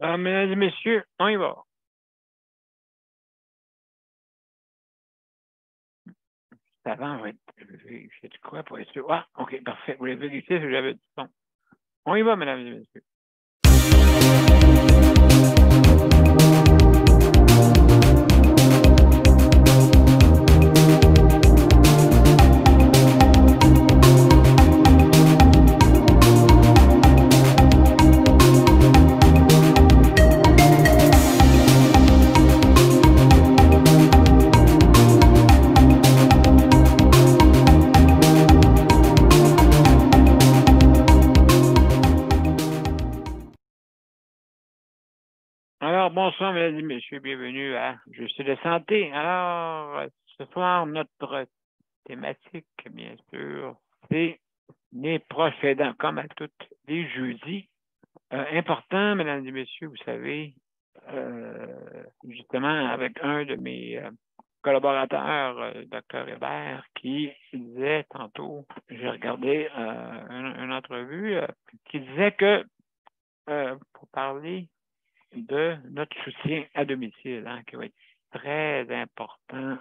Alors, mesdames et messieurs, on y va. Avant, on va vérifier de quoi pour être sûr. Ah, OK, parfait. Vous voulez vérifier si j'avais du son. On y va, mesdames et messieurs. Alors, bonsoir, mesdames et messieurs, bienvenue à Juste de santé. Alors, ce soir, notre thématique, bien sûr, c'est les proches aidants, comme à tous les jeudis. Important, mesdames et messieurs, vous savez, justement, avec un de mes collaborateurs, Dr. Hébert, qui disait tantôt, j'ai regardé une entrevue, qui disait que pour parler de notre soutien à domicile, qui va être très important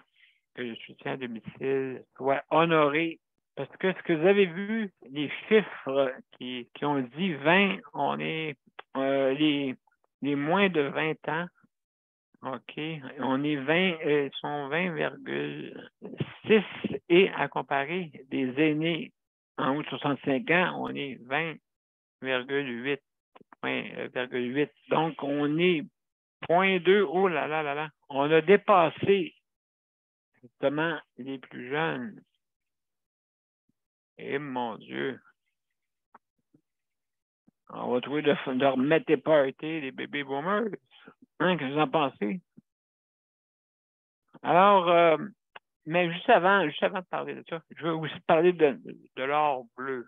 que le soutien à domicile soit honoré. Parce que ce que vous avez vu, les chiffres qui ont dit 20, on est les moins de 20 ans, OK, on est 20, sont 20,6 et à comparer des aînés en haut de 65 ans, on est 20,8. Donc, on est 0,2. Oh là là là là. On a dépassé justement les plus jeunes. Et mon Dieu. On va trouver de remettre des parties des bébés boomers. Qu'est-ce que vous en pensez? Alors, mais juste avant de parler de ça, je veux aussi parler de l'or bleu.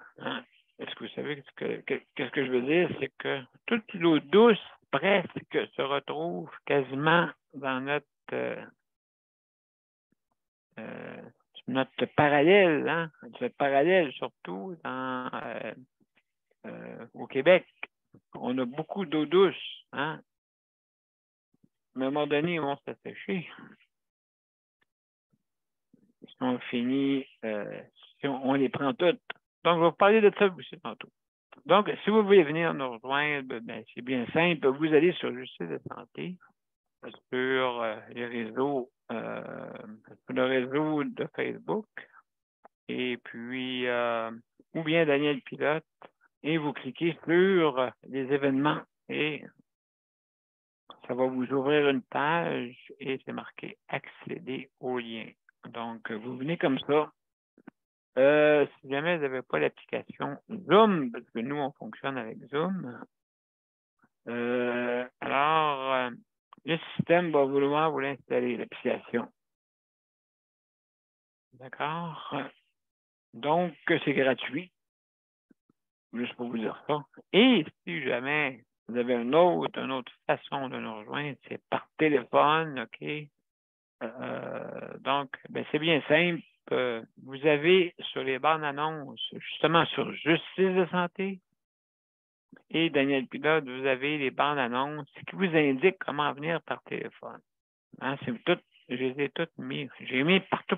Est-ce que vous savez qu'est-ce que je veux dire? C'est que toute l'eau douce, presque, se retrouve quasiment dans notre parallèle, notre parallèle surtout au Québec. On a beaucoup d'eau douce, Mais à un moment donné, ils vont s'assécher. Si on finit, si on les prend toutes. Donc, je vais vous parler de ça aussi tantôt. Donc, si vous voulez venir nous rejoindre, c'est bien simple. Vous allez sur Justice de santé, sur les réseaux, sur le réseau de Facebook, et puis, ou bien Daniel Pilote, et vous cliquez sur les événements et ça va vous ouvrir une page et c'est marqué accéder au lien. Donc, vous venez comme ça. Si jamais vous n'avez pas l'application Zoom, parce que nous, on fonctionne avec Zoom, alors, le système va vouloir vous l'installer, l'application. D'accord? Donc, c'est gratuit. Juste pour vous dire ça. Et si jamais vous avez une autre façon de nous rejoindre, c'est par téléphone, OK? Donc, c'est bien simple. Vous avez sur les bandes annonces, justement sur Justice de santé et Daniel Pilote, vous avez les bandes annonces qui vous indiquent comment venir par téléphone. C'est tout, je les ai toutes mis. J'ai mis partout.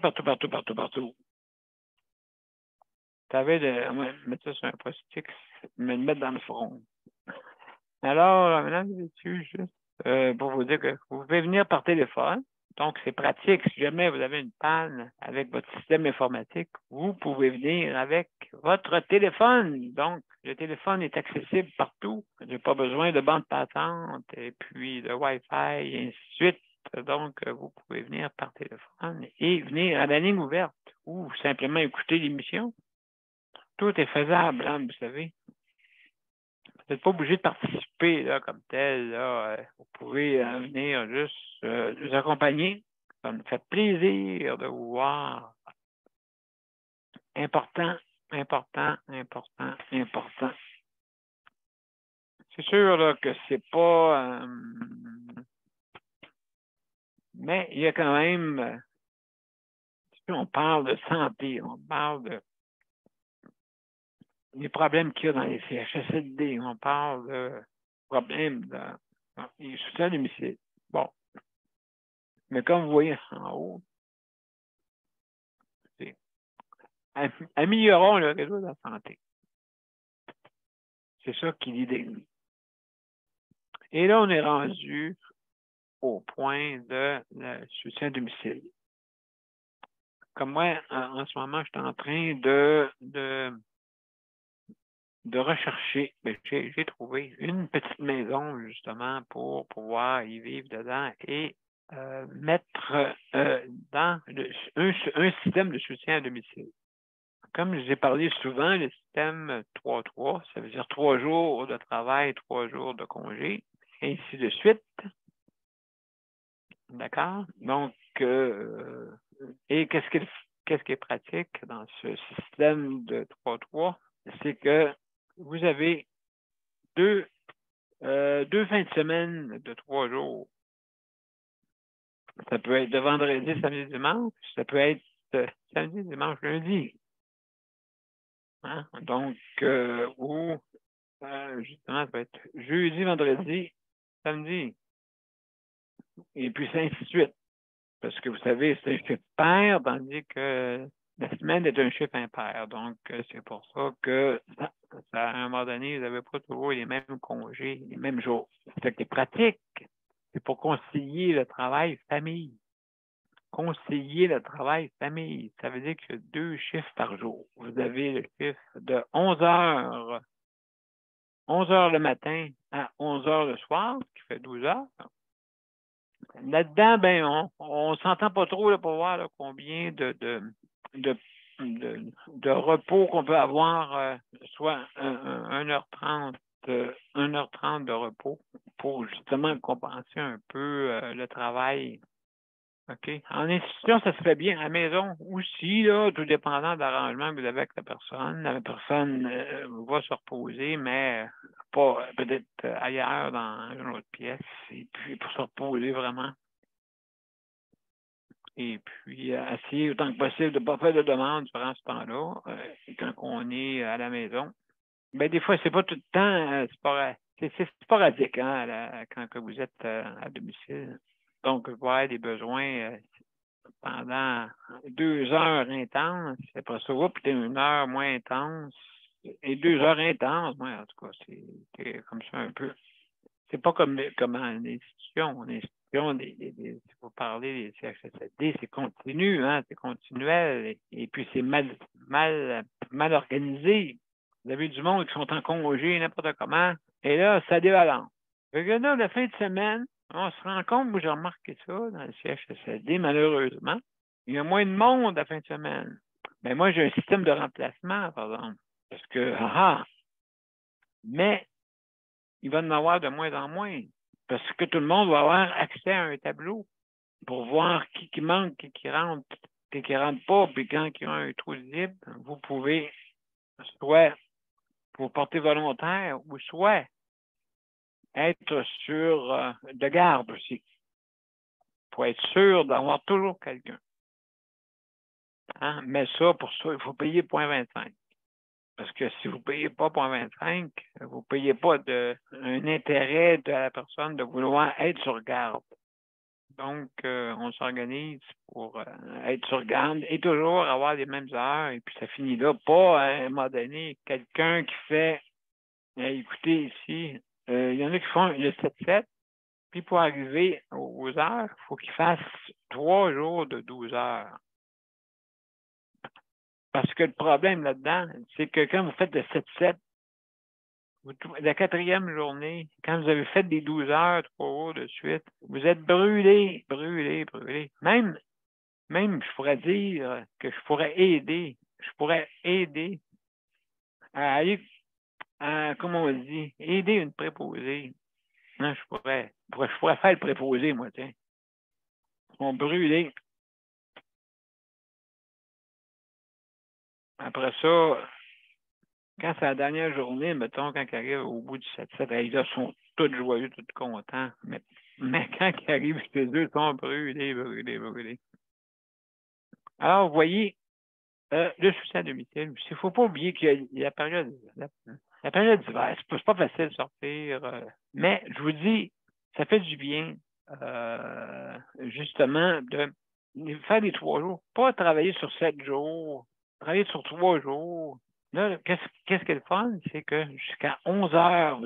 Tu avais de mettre ça sur un post-it, me le mettre dans le front. Alors, mesdames et messieurs, juste pour vous dire que vous pouvez venir par téléphone. Donc, c'est pratique. Si jamais vous avez une panne avec votre système informatique, vous pouvez venir avec votre téléphone. Donc, le téléphone est accessible partout. Vous n'avez pas besoin de bande passante et puis de Wi-Fi et ainsi de suite. Donc, vous pouvez venir par téléphone et venir à la ligne ouverte ou simplement écouter l'émission. Tout est faisable, vous savez. Vous n'êtes pas obligé de participer là, comme tel. Là. Vous pouvez venir juste nous accompagner. Ça me fait plaisir de vous voir. Important. C'est sûr là, que c'est pas... mais il y a quand même... on parle de santé, on parle des problèmes qu'il y a dans les CHSLD, on parle de problèmes Et soutien à domicile. Bon. Mais comme vous voyez en haut, c'est améliorons le réseau de la santé. C'est ça qui est l'idée. Et là, on est rendu au point de le soutien à domicile. Comme moi, en ce moment, je suis en train de rechercher. J'ai trouvé une petite maison, justement, pour pouvoir y vivre dedans et mettre dans un système de soutien à domicile. Comme je vous ai parlé souvent, le système 3-3, ça veut dire 3 jours de travail, 3 jours de congé, et ainsi de suite. D'accord? Donc, et qu'est-ce qui est pratique dans ce système de 3-3? C'est que vous avez deux fins de semaine de 3 jours. Ça peut être de vendredi, samedi, dimanche. Ça peut être samedi, dimanche, lundi. Hein? Donc, ou justement, ça peut être jeudi, vendredi, samedi. Et puis, c'est ainsi de suite. Parce que vous savez, c'est un chiffre pair, tandis que la semaine est un chiffre impair. Donc, c'est pour ça que, à un moment donné, vous n'avez pas toujours les mêmes congés, les mêmes jours. C'est que pratique. C'est pour concilier le travail-famille. Concilier le travail-famille. Ça veut dire qu'il y a 2 chiffres par jour. Vous avez le chiffre de 11 heures le matin à 11 heures le soir, ce qui fait 12 heures. Là-dedans, ben, on s'entend pas trop là, pour voir là, combien de repos qu'on peut avoir, soit 1h30, 1h30 de repos pour justement compenser un peu le travail. OK. En institution, ça se fait bien. À la maison aussi, là, tout dépendant de l'arrangement que vous avez avec la personne va se reposer, mais pas peut-être ailleurs dans une autre pièce. Et puis pour se reposer vraiment. Et puis essayer autant que possible de ne pas faire de demande durant ce temps-là, quand on est à la maison. Ben, des fois, c'est pas tout le temps, c'est sporadique, hein, quand que vous êtes à domicile. Donc, vous avez des besoins pendant 2 heures intenses, après ça, puis 1 heure moins intense, et 2 heures intenses, moi, en tout cas, c'est comme ça un peu. C'est pas comme en institution. En institution, si vous parlez des CHSLD, c'est continu, hein, c'est continuel, et puis c'est mal organisé. Vous avez du monde qui sont en congé, n'importe comment, et là, ça débalance. Fait que là, la fin de semaine, on se rend compte, moi j'ai remarqué ça dans le CHSLD, malheureusement. Il y a moins de monde la fin de semaine. Mais moi, j'ai un système de remplacement, par exemple. Parce que, mais il va en avoir de moins en moins. Parce que tout le monde va avoir accès à un tableau pour voir qui manque, qui rentre, qui rentre pas. Puis quand il y a un trou libre, vous pouvez soit vous porter volontaire ou soit être sur de garde aussi. Pour être sûr d'avoir toujours quelqu'un. Hein? Mais ça, pour ça, il faut payer 0,25. Parce que si vous ne payez pas 0,25, vous ne payez pas un intérêt de la personne de vouloir être sur garde. Donc, on s'organise pour être sur garde et toujours avoir les mêmes heures. Et puis, ça finit là. Pas, à un moment donné, quelqu'un qui fait, écoutez, ici, il y en a qui font le 7-7. Puis, pour arriver aux heures, il faut qu'ils fassent 3 jours de 12 heures. Parce que le problème là-dedans, c'est que quand vous faites le 7-7, la 4e journée, quand vous avez fait des 12 heures, 3 jours de suite, vous êtes brûlé. Même, je pourrais dire que je pourrais aider à aller, comment on dit, aider une préposée. Non, je pourrais faire le préposé, moi, tiens. Ils sont brûlés. Après ça, quand c'est la dernière journée, mettons, quand ils arrivent au bout du 7-7, ils sont tous joyeux, tous contents. Mais quand ils arrivent chez eux, ils sont brûlés. Alors, vous voyez, le soutien à domicile, il ne faut pas oublier qu'il y a la période d'hiver. C'est pas facile de sortir. Mais je vous dis, ça fait du bien, justement, de faire des 3 jours, pas travailler sur 7 jours, travailler sur 3 jours. Là, qu'est-ce qui est le fun? C'est que jusqu'à 11 heures,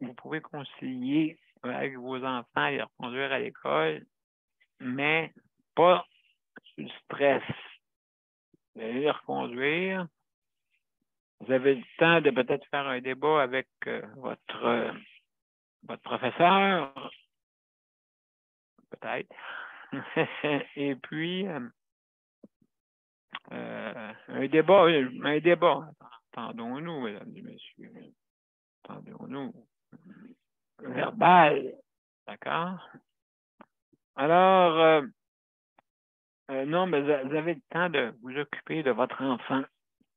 vous pouvez concilier avec vos enfants et les reconduire à l'école, mais pas sur le stress. Vous allez les reconduire. Vous avez le temps de peut-être faire un débat avec votre professeur, peut-être. Et puis, un débat. Entendons-nous, mesdames et messieurs. Entendons-nous. Verbal. D'accord? Alors, non, mais vous avez le temps de vous occuper de votre enfant.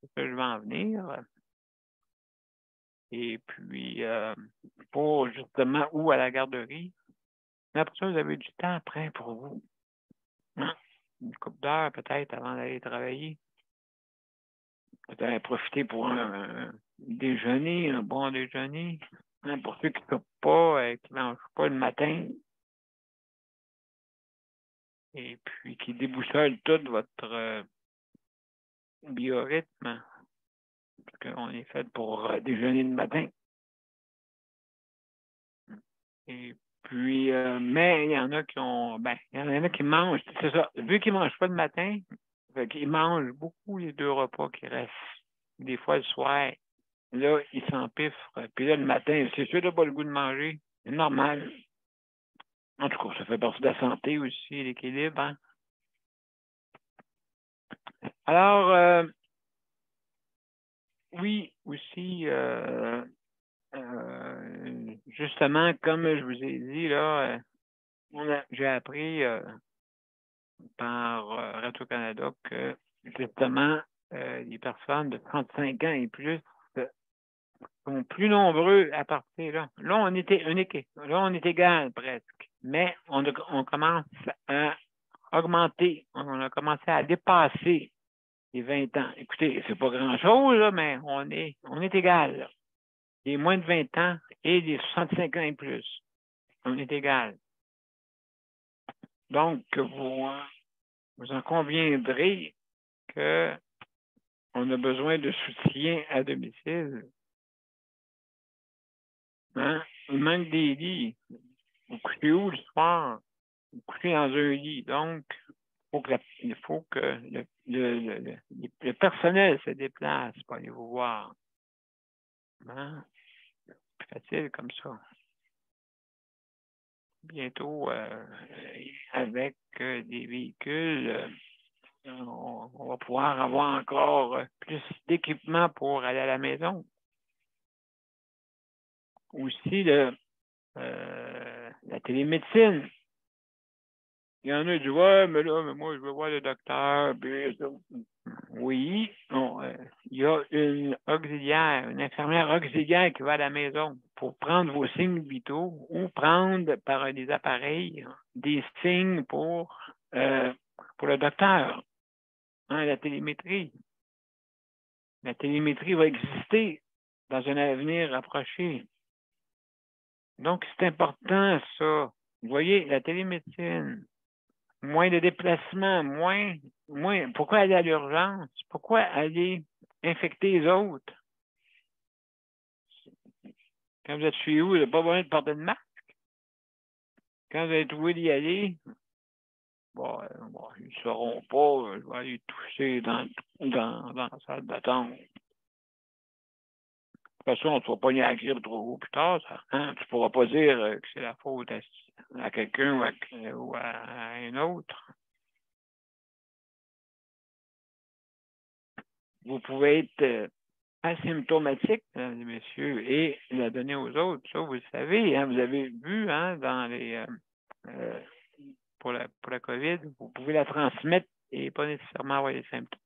C'est ça que je vais en venir. Et puis, pour justement, ou à la garderie. Mais après ça, vous avez du temps après pour vous. Hein? Une couple d'heures peut-être avant d'aller travailler. Peut-être profiter pour un déjeuner, un bon déjeuner. Hein, pour ceux qui ne coupent pas, qui ne mangent pas le matin. Et puis qui déboussolent tout votre biorhythme. Parce qu'on est fait pour déjeuner le matin. Et puis, mais il y en a qui ont, il y en a qui mangent, c'est ça, vu qu'ils ne mangent pas le matin, ils mangent beaucoup les 2 repas qui restent. Des fois le soir, là, ils s'empiffrent. Puis là, le matin, c'est sûr, il n'a pas le goût de manger. C'est normal. En tout cas, ça fait partie de la santé aussi, l'équilibre. Hein? Alors, oui, aussi, justement, comme je vous ai dit, là, j'ai appris par Radio-Canada que, justement, les personnes de 35 ans et plus sont plus nombreux à partir là. Là, on est égal presque. Mais on commence à augmenter. On a commencé à dépasser les 20 ans. Écoutez, c'est pas grand-chose, là, mais on est égal. Là. Les moins de 20 ans et les 65 ans et plus. On est égal. Donc, vous en conviendrez qu'on a besoin de soutien à domicile. Hein? Il manque des lits. Vous couchez où le soir? Vous couchez dans un lit. Donc, il faut que le personnel se déplace pour aller vous voir. Hein? C'est facile comme ça. Bientôt, avec des véhicules, on va pouvoir avoir encore plus d'équipement pour aller à la maison. Aussi, la télémédecine. Il y en a qui disent, ouais, mais moi, je veux voir le docteur. Oui, il y a une infirmière auxiliaire qui va à la maison pour prendre vos signes vitaux ou prendre par des appareils des signes pour le docteur. Hein, la télémétrie. La télémétrie va exister dans un avenir rapproché. Donc, c'est important, ça. Vous voyez, la télémédecine, moins de déplacements, moins. Pourquoi aller à l'urgence? Pourquoi aller infecter les autres? Quand vous êtes chez vous, vous n'avez pas besoin de porter de masque. Quand vous allez trouver d'y aller, ils ne sauront pas, je vais aller toucher dans la salle d'attente. De toute façon, tu ne vas pas y à la grippe trop plus tard. Ça, hein? Tu ne pourras pas dire que c'est la faute à quelqu'un ou à un autre. Vous pouvez être asymptomatique, mesdames et messieurs, et la donner aux autres. Ça, vous le savez, hein, vous avez vu hein, dans les pour la COVID, vous pouvez la transmettre et pas nécessairement avoir les symptômes.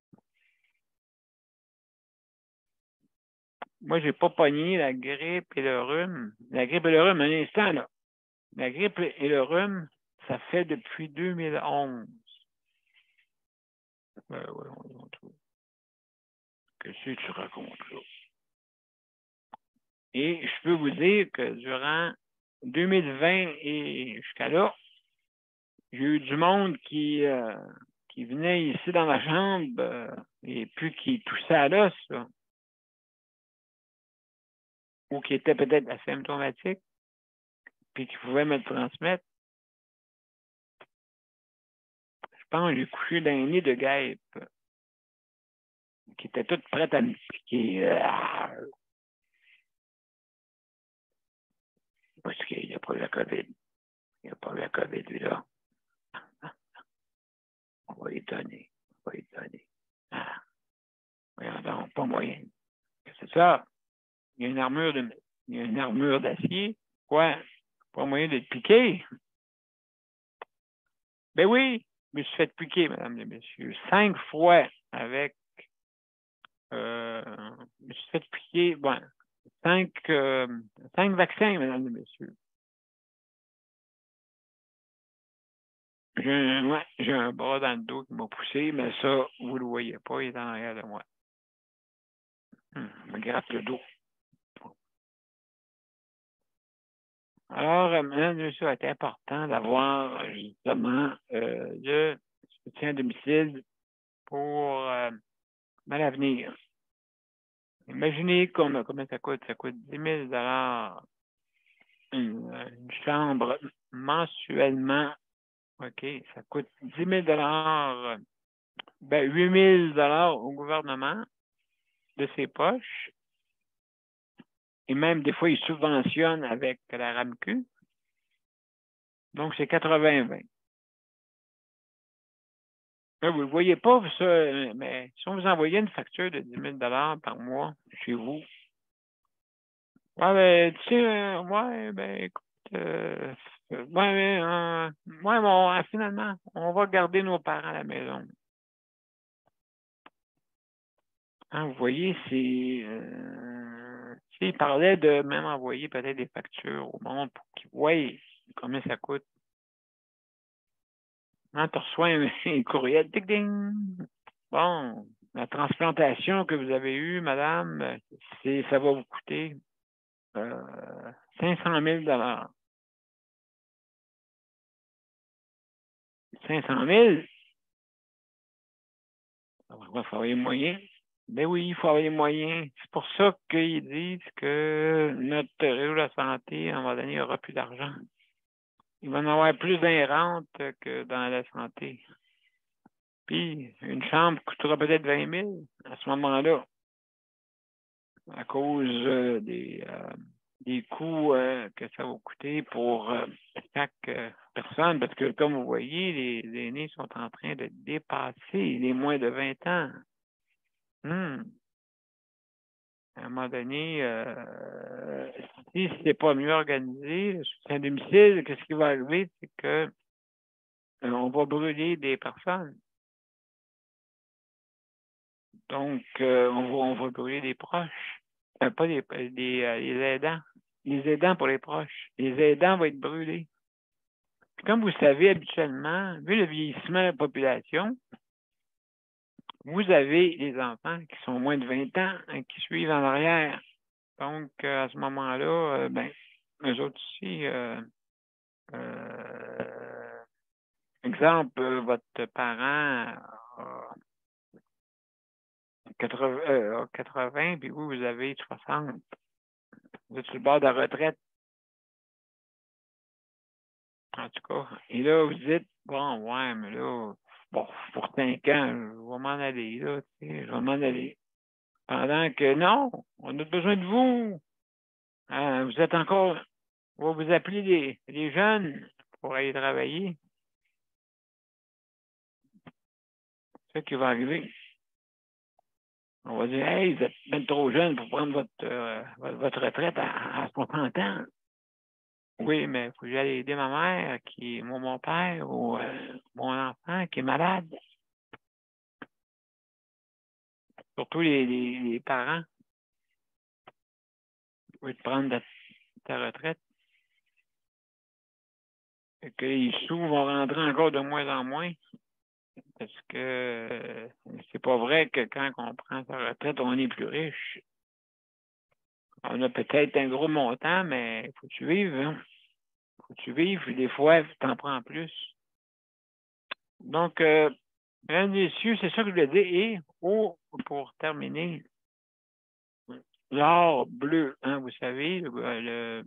Moi, je n'ai pas pogné la grippe et le rhume. La grippe et le rhume, un instant, là. La grippe et le rhume, ça fait depuis 2011. Qu'est-ce que tu racontes là? Et je peux vous dire que durant 2020 et jusqu'à là, j'ai eu du monde qui venait ici dans ma chambre et puis qui toussait à l'os, là, ou qui était peut-être asymptomatique, puis qui pouvait me le transmettre. Je pense que j'ai couché dans un nid de guêpe qui était toute prête à me piquer. Parce qu'il n'y a pas eu la COVID. Il n'y a pas eu la COVID, lui, là. On va y donner. On va y donner. Ah, voyons donc, pas moyen. C'est ça. Il y a une armure d'acier. Quoi? Pas moyen d'être piqué. Ben oui, je me suis fait piquer, mesdames et messieurs. 5 fois avec. Je me suis fait piquer. Bon, 5 vaccins, mesdames et messieurs. J'ai un bras dans le dos qui m'a poussé, mais ça, vous ne le voyez pas, il est en arrière de moi. Je me gratte le dos. Alors, mesdames et messieurs, c'est important d'avoir justement le soutien à domicile pour l'avenir. Imaginez combien ça coûte. Ça coûte 10 000 une chambre mensuellement. OK, ça coûte 10 000 ben 8 000 au gouvernement de ses poches. Et même des fois, ils subventionnent avec la RAMQ. Donc, c'est 80-20. Vous ne le voyez pas, ça, mais si on vous envoyait une facture de 10 000 par mois chez vous, ouais, ben, tu sais, ouais, ben, écoute, ouais, bon, finalement, on va garder nos parents à la maison. Hein, vous voyez, il parlait de même envoyer peut-être des factures au monde pour qu'ils voient combien ça coûte. Hein, tu reçois un courriel, ding, ding. Bon, la transplantation que vous avez eue, madame, ça va vous coûter 500 000 500 000? Il faut avoir les moyens. Ben oui, il faut avoir les moyens. C'est pour ça qu'ils disent que notre réseau de la santé, à un moment donné, il n'y aura plus d'argent. Il va en avoir plus dans les rentes que dans la santé. Puis, une chambre coûtera peut-être 20 000 à ce moment-là, à cause des coûts que ça va coûter pour chaque personne. Parce que, comme vous voyez, les aînés sont en train de dépasser les moins de 20 ans. À un moment donné, si ce n'est pas mieux organisé, le soutien à domicile, qu'est-ce qui va arriver? C'est que on va brûler des personnes. Donc, on va brûler des proches. Pas les aidants. Les aidants pour les proches. Les aidants vont être brûlés. Puis comme vous savez, habituellement, vu le vieillissement de la population, vous avez les enfants qui sont moins de 20 ans qui suivent en arrière. Donc, à ce moment-là, eux autres aussi, exemple, votre parent a 80, puis vous avez 60. Vous êtes sur le bord de la retraite. En tout cas. Et là, vous dites, bon, ouais, mais là, bon, pour 5 ans, je vais m'en aller, là, tu sais, je vais m'en aller. Pendant que non, on a besoin de vous. Vous êtes encore, on va vous appeler les jeunes pour aller travailler. C'est ça qui va arriver. On va dire, hey, vous êtes même trop jeune pour prendre votre retraite à 60 ans. Oui, mais il faut que j'aille aider ma mère, mon père ou mon enfant qui est malade. Surtout les parents. Il faut te prendre ta retraite. Et que les sous vont rentrer encore de moins en moins. Parce que c'est pas vrai que quand on prend sa retraite, on est plus riche. On a peut-être un gros montant, mais il faut suivre. Hein? faut que tu vives, puis des fois, tu en prends plus. Donc, mesdames et messieurs, c'est ça que je voulais dire. Et pour terminer, l'or bleu, hein, vous savez, le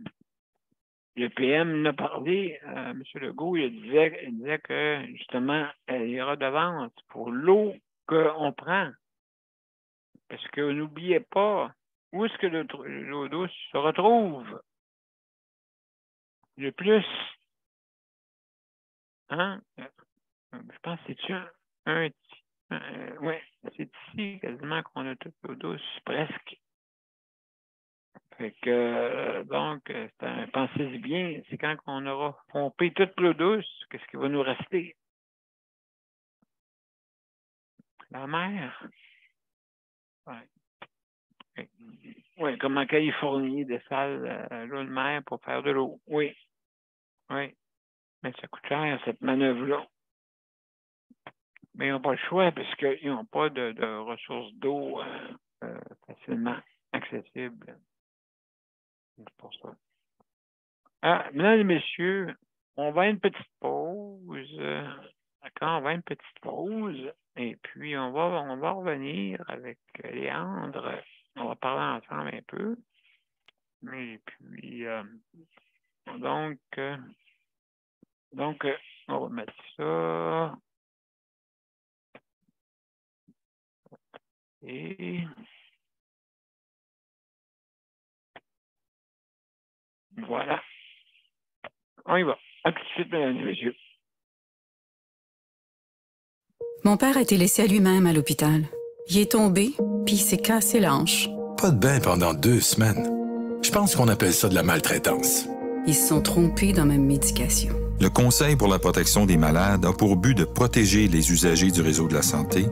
PM en a parlé, M. Legault, il disait que, justement, il y aura de vente pour l'eau qu'on prend. Parce que n'oubliez pas, où est-ce que l'eau douce se retrouve? Le plus, hein? Je pense que c'est ouais, c'est ici quasiment qu'on a toute l'eau douce, presque. Fait que, donc, pensez-y bien, c'est quand on aura pompé toute l'eau douce, qu'est-ce qui va nous rester? La mer. Ouais. Oui, comme en Californie, des salles, l'eau de mer pour faire de l'eau. Oui, oui. Mais ça coûte cher, cette manœuvre-là. Mais ils n'ont pas le choix parce qu'ils n'ont pas de ressources d'eau facilement accessibles. C'est pour ça. Ah, mesdames et messieurs, on va à une petite pause. D'accord, on va à une petite pause. Et puis, on va revenir avec Léandre. On va parler ensemble un peu. Et puis, donc, on va mettre ça. Et voilà. On y va. À tout de suite, mesdames et messieurs. Mon père a été laissé à lui-même à l'hôpital. Il est tombé, puis il s'est cassé la hanche. Pas de bain pendant 2 semaines. Je pense qu'on appelle ça de la maltraitance. Ils se sont trompés dans ma médication. Le Conseil pour la protection des malades a pour but de protéger les usagers du réseau de la santé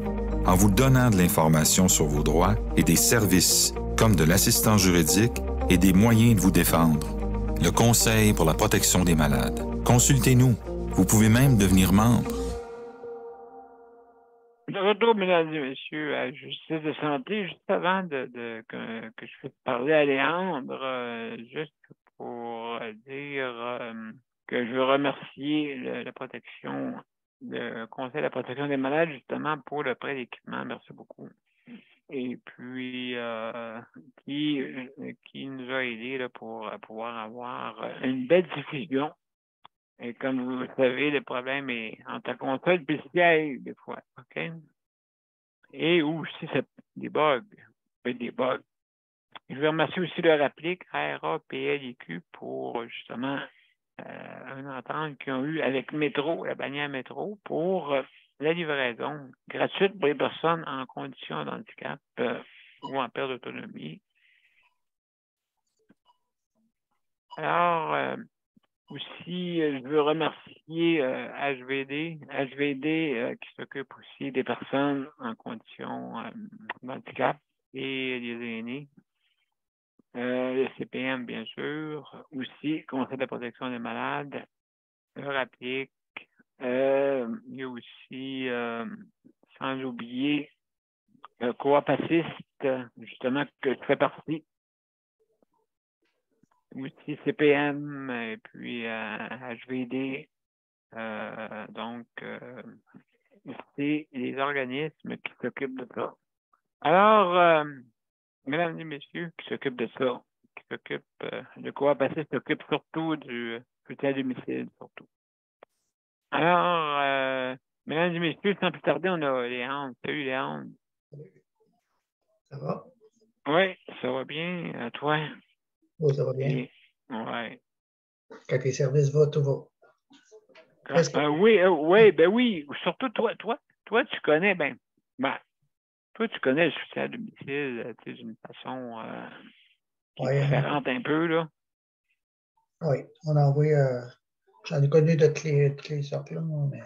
en vous donnant de l'information sur vos droits et des services comme de l'assistance juridique et des moyens de vous défendre. Le Conseil pour la protection des malades. Consultez-nous. Vous pouvez même devenir membre. De retour, mesdames et messieurs, à Justice de santé, juste avant que je puisse parler à Léandre, juste pour dire que je veux remercier le Conseil de la protection des malades, justement, pour le prêt d'équipement. Merci beaucoup. Et puis, qui nous a aidés là, pour pouvoir avoir une belle diffusion. Et comme vous le savez, le problème est entre la console et le siège, des fois. OK? Et aussi, c'est des bugs. Des bugs. Je veux remercier aussi le RAPLIC, RAPLIQ, pour justement une entente qu'ils ont eue avec Métro, la bannière Métro, pour la livraison gratuite pour les personnes en condition de handicap ou en perte d'autonomie. Alors, aussi, je veux remercier HVD qui s'occupe aussi des personnes en condition de handicap et des aînés. Le CPM, bien sûr, aussi, Conseil de la protection des malades, le RAPLIC. Il y a aussi, sans oublier, le Coop Assist, justement, que je fais partie. Aussi CPM, et puis HVD. Donc, c'est les organismes qui s'occupent de ça. Alors, mesdames et messieurs, qui s'occupent de ça, le Coop Assist s'occupe surtout du soutien à domicile, surtout. Alors, mesdames et messieurs, sans plus tarder, on a Léandre. Salut, Léandre. Ça va? Oui, ça va bien. Toi? Oui, ça va bien. Oui. Quand les services vont, tout va. Oui. Surtout toi, tu connais, toi, tu connais le soutien à domicile, d'une façon qui est différente un peu, là. Oui, on a envoyé, j'en ai connu de toutes les sortes, là, mais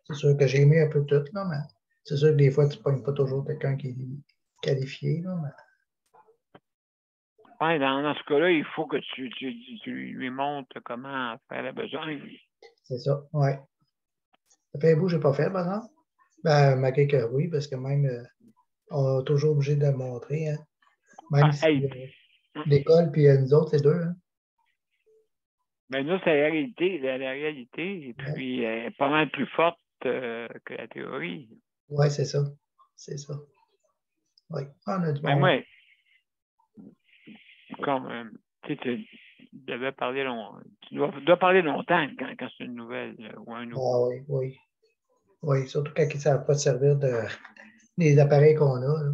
c'est sûr que j'ai aimé un peu tout, là, mais c'est sûr que des fois, tu ne pognes pas toujours quelqu'un qui est qualifié, là, mais... Ouais, dans ce cas-là, il faut que tu lui montres comment faire la besogne. C'est ça, oui. Ça fait un bout que je n'ai pas fait, par exemple. Ben, malgré que oui, parce que même, on est toujours obligé de le montrer, hein. Même si l'école puis nous autres, c'est deux, hein. Mais là, c'est la réalité, et puis elle est pas mal plus forte que la théorie. Oui, c'est ça. C'est ça. Oui, on a du Mais bon. moi, comme tu devais parler tu dois parler longtemps quand c'est une nouvelle ou un nouveau. Ah oui, oui. Oui, surtout quand ils ne savent pas se servir des appareils qu'on a. Là.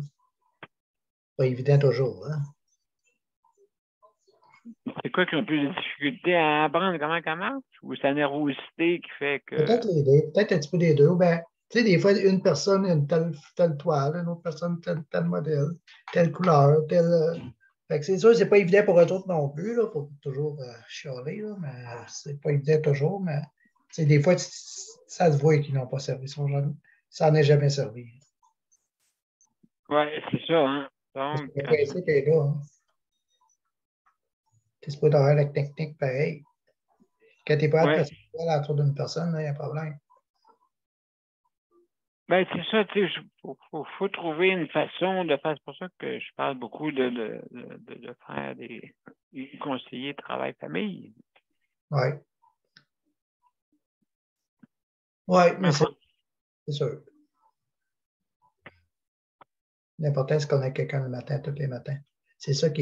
Pas évident toujours. Hein? C'est quoi qui ont plus de difficulté à apprendre comment ça marche? Ou c'est la nervosité qui fait que. Peut-être les deux, peut-être un petit peu des deux. Ben, tu sais, des fois, une personne a une telle toile, une autre personne tel modèle, telle couleur, fait que c'est sûr, c'est pas évident pour eux autres non plus. Il faut toujours chialer, là, mais c'est pas évident toujours. Mais des fois, ça se voit qu'ils n'ont pas servi son jeune. Ça n'en est jamais servi. Oui, c'est ça, hein. Parce Donc, que le principe est là. Hein. Tu peux avoir la technique pareil. Quand tu n'es pas ouais. de passer autour d'une personne, il y a un problème. Ben, c'est ça, tu sais, faut trouver une façon de faire. C'est pour ça que je parle beaucoup de faire des conseillers travail-famille. Oui. Oui, mais Mais c'est sûr. L'important, c'est qu'on ait quelqu'un le matin, tous les matins. C'est ça que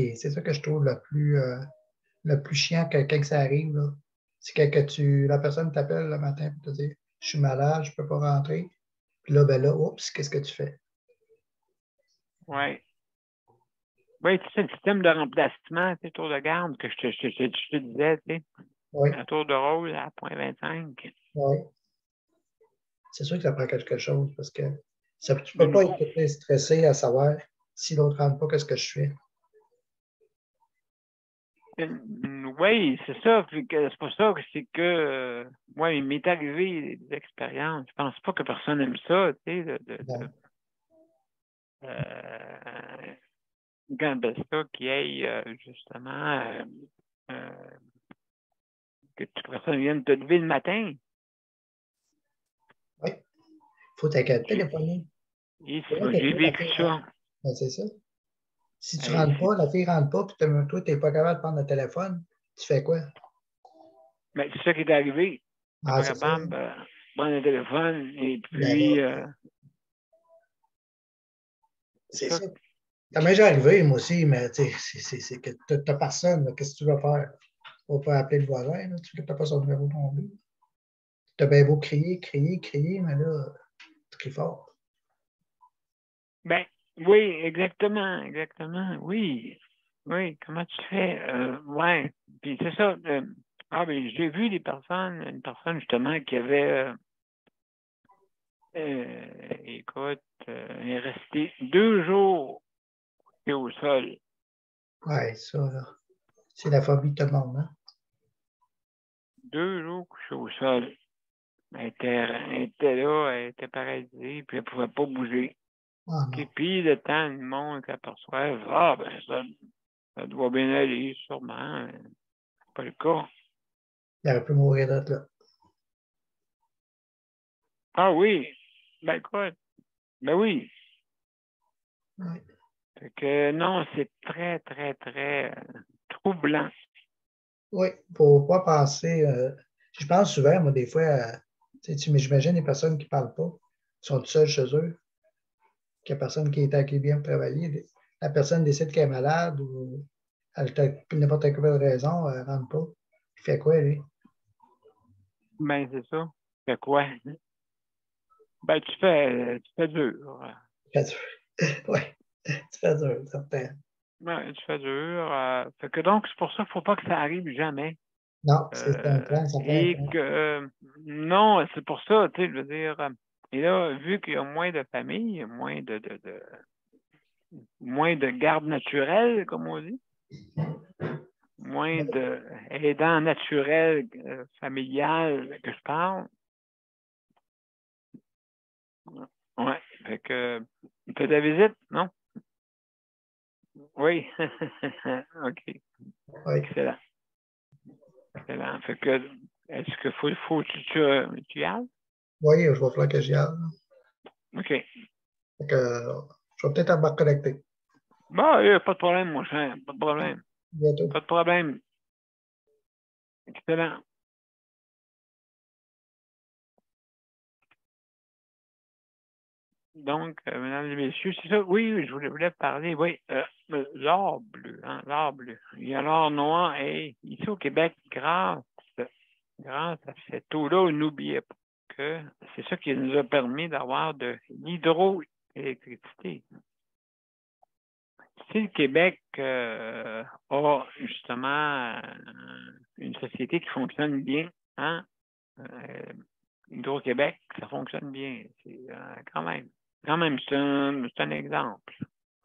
je trouve le plus chiant quand ça arrive. Là. C'est quand la personne t'appelle le matin pour te dire je suis malade, je ne peux pas rentrer. Puis là, ben là, oups, qu'est-ce que tu fais? oui. Oui, tu sais, le système de remplacement, tu sais, tour de garde que je te disais, tu sais. Oui, Un tour de rôle à 0,25. oui. C'est sûr que ça prend quelque chose parce que tu ne De peux pas nouveau. être stressé à savoir si l'autre ne rentre pas, qu'est-ce que je fais. Oui, c'est ça. C'est pour ça que c'est que moi, il m'est arrivé des expériences. Je pense pas que personne aime ça, tu sais, quand ça qui aille justement que personne vienne te lever le matin. Oui. Il faut téléphoner. J'ai vécu ça. Ben, c'est ça. Si tu ne Hey, rentres pas, la fille ne rentre pas, puis toi, tu n'es pas capable de prendre le téléphone, tu fais quoi? ben, c'est ça qui est arrivé. Je Ah, pas c'est ça. capable de prendre le téléphone et Ben puis là, c'est c'est ça. ça. Ça m'est déjà arrivé, moi aussi, mais c'est que tu n'as personne. Qu'est-ce que tu vas faire? Tu vas pas appeler le voisin, là, tu n'as pas son numéro non plus. Tu as bien beau crier, crier, crier, mais là, tu cries fort. Ben, oui, exactement, exactement. Oui. Oui, comment tu fais? Ouais. Puis c'est ça. Ben, j'ai vu une personne justement qui avait écoute, elle est restée 2 jours au sol. Ouais, ça, là. C'est la phobie de tout le monde, hein? 2 jours couchée au sol. Elle était là, elle était paralysée, puis elle ne pouvait pas bouger. Ah non. Puis le temps, le monde s'aperçoit, ah ben ça doit bien aller, sûrement. C'est pas le cas. Il aurait pu mourir d'être là. Ah oui, ben écoute, ben oui. Ouais. Fait que non, c'est très, très, très troublant. Oui, il ne faut pas penser. Je pense souvent, moi, des fois, mais j'imagine les personnes qui ne parlent pas, qui sont toutes seules chez eux, qu'il n'y a personne qui est bien pour travailler. La personne décide qu'elle est malade ou n'importe quelle raison, elle ne rentre pas. Il fait quoi, lui? Ben c'est ça. Fait quoi? Ben tu fais dur. Tu fais dur. Oui, tu fais dur, certain. Ouais, tu fais dur. Fait que donc, c'est pour ça qu'il ne faut pas que ça arrive jamais. Non, c'est un plan, ça prend un Et plan. que non, c'est pour ça, tu sais, je veux dire. Et là, vu qu'il y a moins de familles, moins de garde naturelle, comme on dit, moins de aidants naturels, familial que je parle. Ouais. Fait que tu as de la visite, non? Oui. OK. Oui, Excellent. Excellent. Fait que est-ce qu'il faut que tu y ailles? oui, je vais falloir que j'y aille. OK. Fait que, je vais peut-être me reconnecter. Bon, pas de problème, mon cher. Pas de problème. Bientôt. Pas de problème. Excellent. Donc, mesdames et messieurs, c'est ça. Oui, je voulais parler. Oui, l'or bleu, hein, l'or bleu. Il y a l'or noir. Et ici au Québec, grâce à cette eau-là, n'oubliez pas que c'est ça qui nous a permis d'avoir de l'hydroélectricité. Si le Québec a justement une société qui fonctionne bien, hein, Hydro-Québec, ça fonctionne bien. C'est quand même, c'est un exemple.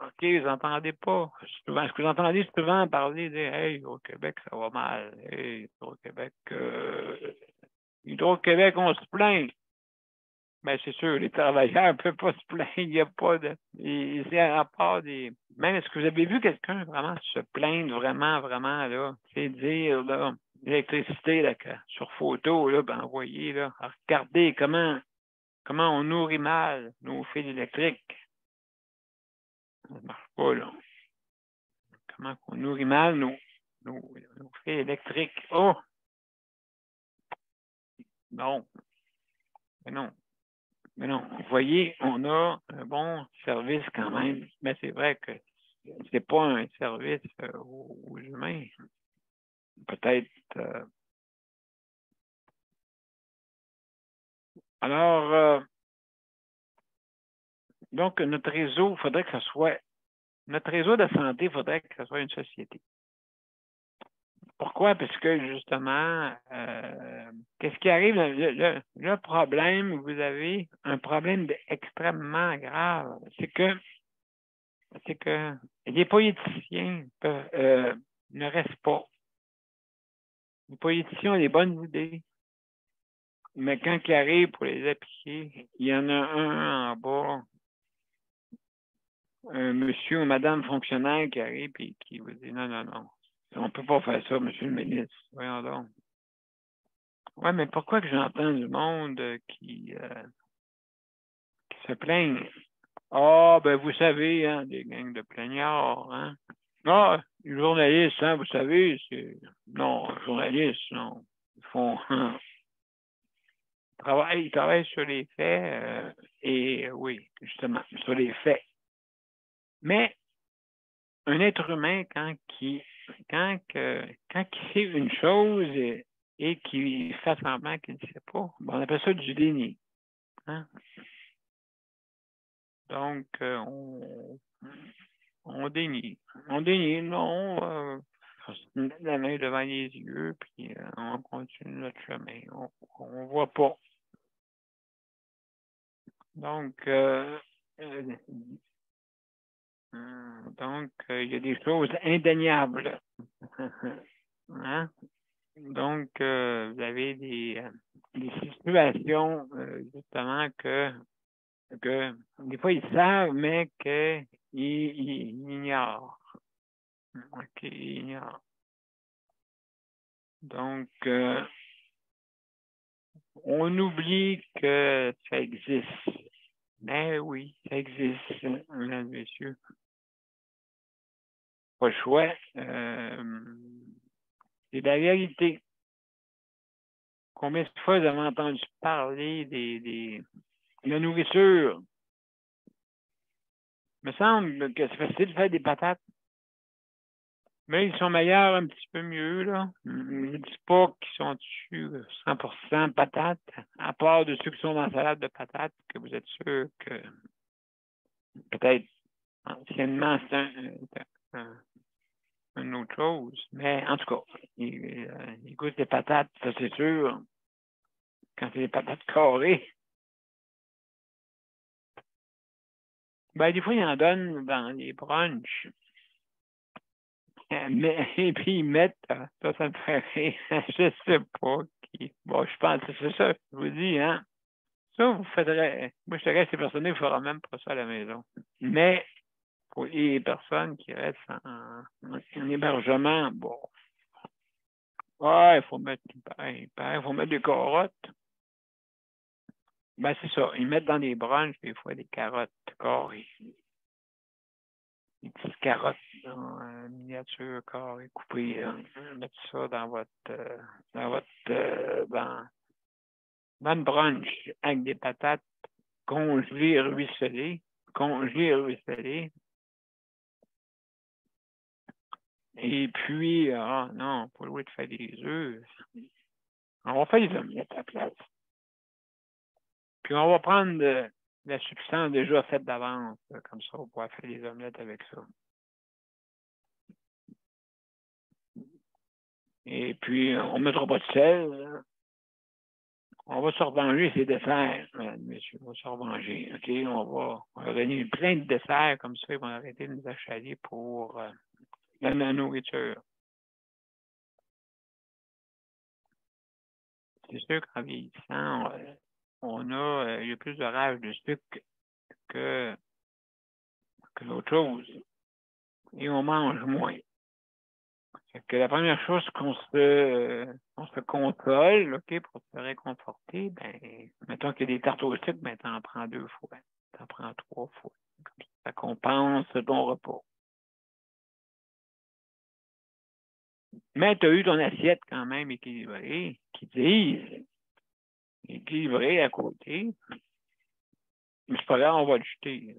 OK, vous n'entendez pas. Souvent, ce que vous entendez souvent parler de Hey, Hydro-Québec, ça va mal. Hey, Hydro-Québec, on se plaint. Bien, c'est sûr, les travailleurs ne peuvent pas se plaindre. Il n'y a pas de. C'est à part des. Même, est-ce que vous avez vu quelqu'un vraiment se plaindre vraiment, vraiment, là? C'est dire, là, l'électricité, là, sur photo, là, ben, voyez, là, regardez comment on nourrit mal nos fils électriques. Ça ne marche pas, là. Comment on nourrit mal nos fils électriques. Oh! Non. Mais non. Mais non, vous voyez, on a un bon service quand même, mais c'est vrai que c'est pas un service aux humains. Peut-être. Alors, donc, notre réseau, il faudrait que ce soit. Notre réseau de santé, il faudrait que ce soit une société. Pourquoi? Parce que justement, qu'est-ce qui arrive? Le problème, vous avez un problème extrêmement grave. C'est que les politiciens ne restent pas. Les politiciens ont des bonnes idées, mais quand ils arrivent pour les appliquer, il y en a un en bas, un monsieur ou madame fonctionnaire qui arrive et qui vous dit non, on ne peut pas faire ça, monsieur le ministre. Voyons donc. Oui, mais pourquoi que j'entends du monde qui se plaigne? Ah, ben vous savez, hein, des gangs de plaignards, hein? Ah, les journalistes, hein, vous savez, c'est. Non, les journalistes, non. Ils font. Ils travaillent sur les faits et oui, justement, sur les faits. Mais un être humain, quand il sait une chose et qu'il fait semblant qu'il ne sait pas, on appelle ça du déni. Hein? Donc, on dénie. On dénie, non, on met la main devant les yeux, puis on continue notre chemin. On ne voit pas. Donc, il y a des choses indéniables. Hein? Donc, vous avez des situations, justement, que des fois, ils savent, mais qu'ils ignorent. OK, ils ignorent. Donc, on oublie que ça existe. Mais oui, ça existe, mesdames et messieurs. Pas le choix. C'est la réalité. Combien de fois vous avez entendu parler de la nourriture? Il me semble que c'est facile de faire des patates. Mais ils sont meilleurs un petit peu mieux, là. Je ne dis pas qu'ils sont dessus 100% patates, à part de ceux qui sont dans la salade de patates, que vous êtes sûr que peut-être anciennement c'était une autre chose. Mais en tout cas, ils goûtent des patates, ça c'est sûr. Quand c'est des patates carrées. Ben, des fois, ils en donnent dans les brunchs. Et puis, ils mettent, ça me fait rire, je sais pas qui. Bon, je pense que c'est ça, je vous dis, hein. Ça, vous faudrait, moi, je dirais que ces personnes-là, il ne faudra même pas ça à la maison. Mais, pour les personnes qui restent en hébergement, bon, ouais, il faut mettre, il faut mettre des carottes. Ben, c'est ça, ils mettent dans des brunchs, des fois, des carottes carrées. des petites carottes en miniature, carré, coupées. Mettez ça dans votre brunch avec des patates congelées, ruisselées. Et puis, non, pas le droit de faire des œufs. On va faire des omelettes à la place. Puis on va prendre la substance déjà faite d'avance. Comme ça, on va pouvoir faire des omelettes avec ça. Et puis, on ne mettra pas de sel. On va se revenger ces desserts, mesdames, messieurs. On va se revenger. OK? On va donner plein de desserts comme ça. Ils vont arrêter de nous achaler pour la nourriture. C'est sûr qu'en vieillissant, il y a plus de rage de sucre que d'autres choses. Et on mange moins. Fait que la première chose qu'on se console, OK, pour se réconforter, ben, mettons qu'il y a des tartes au sucre, ben, t'en prends 2 fois. T'en prends 3 fois. Comme ça compense ton repas. Mais tu as eu ton assiette quand même équilibrée, équilibrée à côté. Mais c'est pas grave, on va le jeter.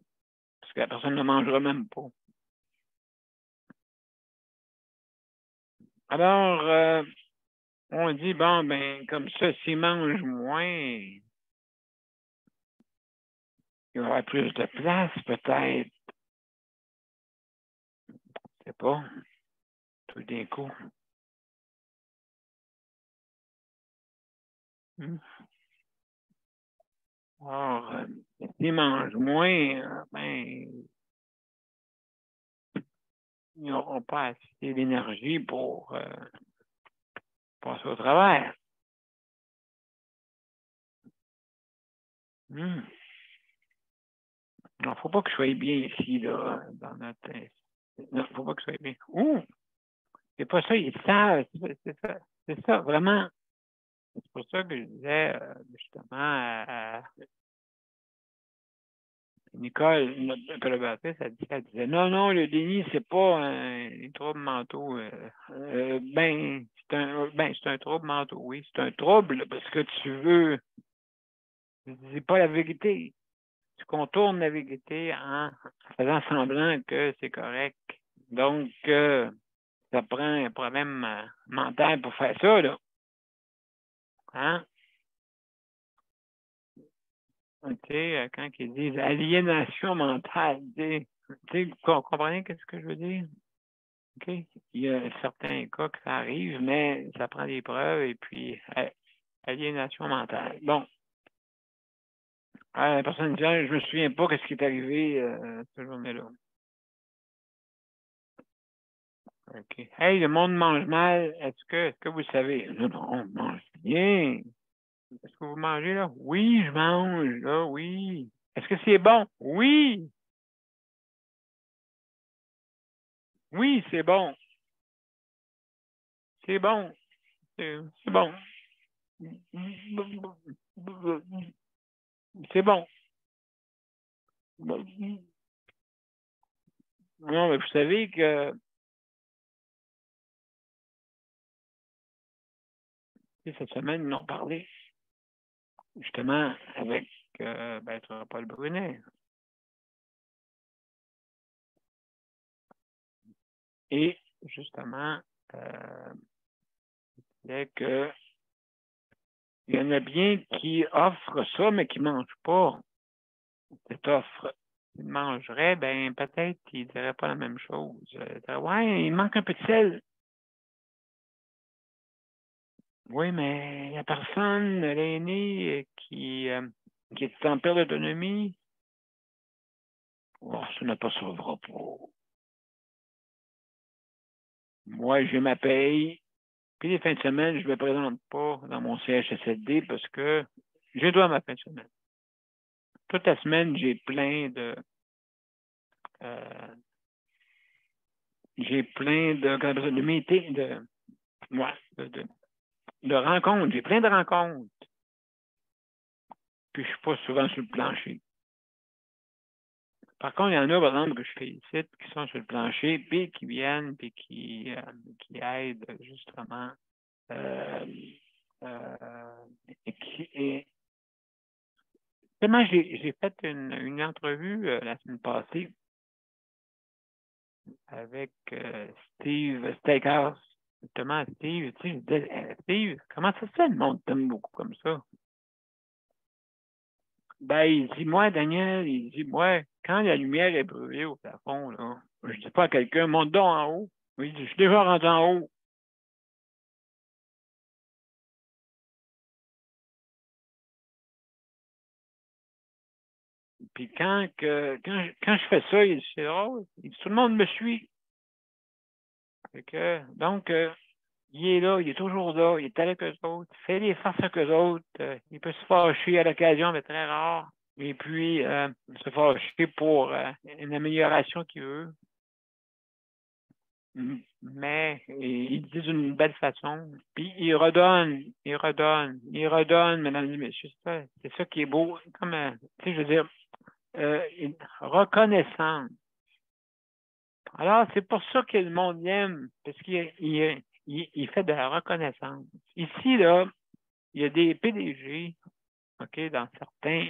Parce que la personne ne mangera même pas. Alors, on dit, bon, ben, comme ça, s'il mange moins, il y aura plus de place, peut-être. Je sais pas. Tout d'un coup. Alors, s'il mange moins, ben, ils n'auront pas assez d'énergie pour passer au travers. Non, il ne faut pas que je sois bien ici, là, dans notre... Non, il ne faut pas que je sois bien. Ouh! C'est pas ça, ils savent. C'est ça, vraiment. C'est pour ça que je disais, justement, à Nicole, notre collaboratrice, elle disait, non, le déni, c'est pas un trouble mentaux. C'est un trouble mentaux, oui. C'est un trouble parce que tu veux, c'est pas la vérité. Tu contournes la vérité en faisant semblant que c'est correct. Donc, ça prend un problème mental pour faire ça, là. Hein? OK, quand ils disent aliénation mentale, vous comprenez ce que je veux dire? OK? Il y a certains cas que ça arrive, mais ça prend des preuves et puis aliénation mentale. Bon. La personne dit, je me souviens pas ce qui est arrivé cette journée-là. OK. Hey, le monde mange mal. Est-ce que vous le savez? Non, on mange bien. Est-ce que vous mangez là? Oui, je mange là, oui. Est-ce que c'est bon? Oui. Oui, c'est bon. C'est bon. C'est bon. C'est bon. Non, mais vous savez que cette semaine, ils m'ont parlé justement avec Paul Brunet. Et justement, c'est que il y en a bien qui offrent ça, mais qui ne mangent pas cette offre. S'ils mangeraient, ben peut-être qu'ils ne diraient pas la même chose. Ils diraient, ouais, il manque un peu de sel. Oui, mais la personne, l'aîné, qui est en perte d'autonomie, ça ne pas sauvera pas. Moi, j'ai ma paye. Puis les fins de semaine, je ne me présente pas dans mon CHSLD parce que je dois ma fin de semaine. Toute la semaine, j'ai plein de meetings, de rencontres. J'ai plein de rencontres. Puis je ne suis pas souvent sur le plancher. Par contre, il y en a, par exemple, que je félicite, qui sont sur le plancher, puis qui viennent, puis qui aident, justement. Justement, j'ai fait une entrevue la semaine passée avec Steve Steakhouse. Justement, Steve, tu sais, je disais, Steve, comment ça se fait, le monde t'aime beaucoup comme ça? Ben, il dit, moi, Daniel, il dit, moi, quand la lumière est brûlée au plafond, là, je dis pas à quelqu'un, monte donc en haut. Il dit, je suis déjà rendu en haut. Puis quand je fais ça, il dit, c'est drôle. Il dit, tout le monde me suit. Donc, il est là, il est toujours là, il est avec eux autres, il fait les farces avec eux autres, il peut se fâcher à l'occasion, mais très rare. Et puis, se fâcher pour une amélioration qu'il veut. Mais il dit d'une belle façon. Puis il redonne, mesdames et messieurs. C'est ça qui est beau. Comme, tu sais, je veux dire, reconnaissant. Alors, c'est pour ça que le monde l'aime, parce qu'il fait de la reconnaissance. Ici, là, il y a des PDG, OK, dans certains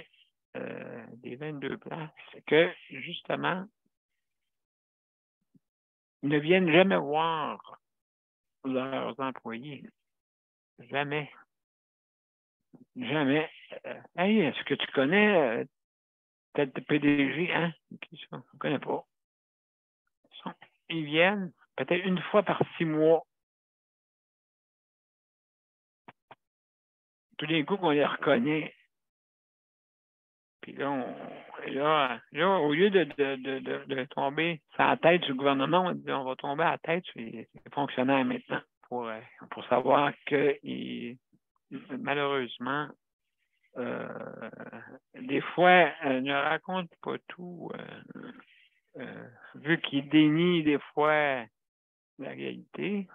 des 22 places, que, justement, ne viennent jamais voir leurs employés. Jamais. Jamais. Hey, est-ce que tu connais tel PDG? Hein? Qui ça? Je ne connais pas. Ils viennent peut-être une fois par 6 mois. Tout d'un coup, qu'on les reconnaît. Puis là, au lieu de tomber sur la tête du gouvernement, on va tomber à la tête sur les fonctionnaires maintenant pour savoir que malheureusement, des fois, ne raconte pas tout, vu qu'il dénie des fois la réalité.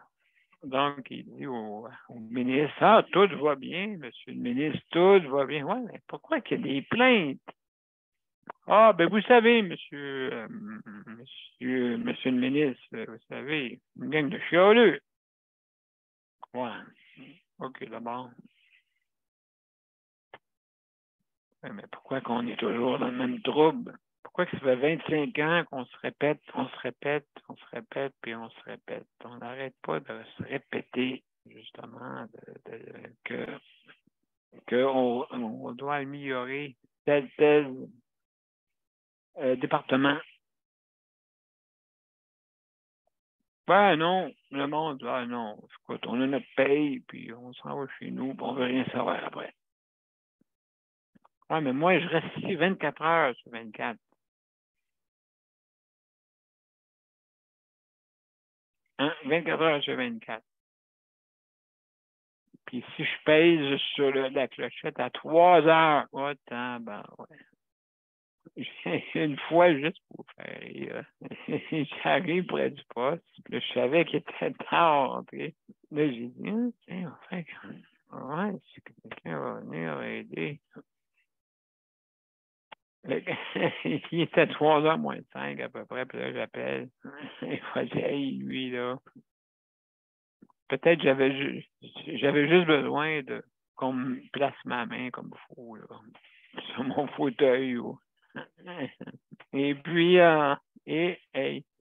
Donc, il dit au ministre, ah, tout va bien, monsieur le ministre, tout va bien. Ouais, mais pourquoi qu'il y a des plaintes? Ah, ben vous savez, monsieur le ministre, vous savez, une gang de chialeux. Ouais. OK, d'abord. Ouais, mais pourquoi qu'on est toujours dans le même trouble? Pourquoi que ça fait 25 ans qu'on se répète, puis on se répète? On n'arrête pas de se répéter, justement, qu'on doit améliorer tel département. Ben non, le monde, ben non. Écoute, on a notre paye, puis on s'en va chez nous, puis on veut rien savoir après. Ouais, mais moi, je reste ici 24 heures sur 24. Hein? 24 heures sur 24. Puis si je pèse sur la clochette à 3 heures, ben ouais. Une fois, juste pour faire rire, j'arrive près du poste, puis là, je savais qu'il était temps à rentrer. Là, j'ai dit, tiens, enfin, ouais, si quelqu'un va venir aider. Il était 3h moins 5 à peu près, puis là, j'appelle. Il va dire, hey, lui, là. Peut-être j'avais juste besoin qu'on me place ma main comme il faut, là, sur mon fauteuil. Et puis,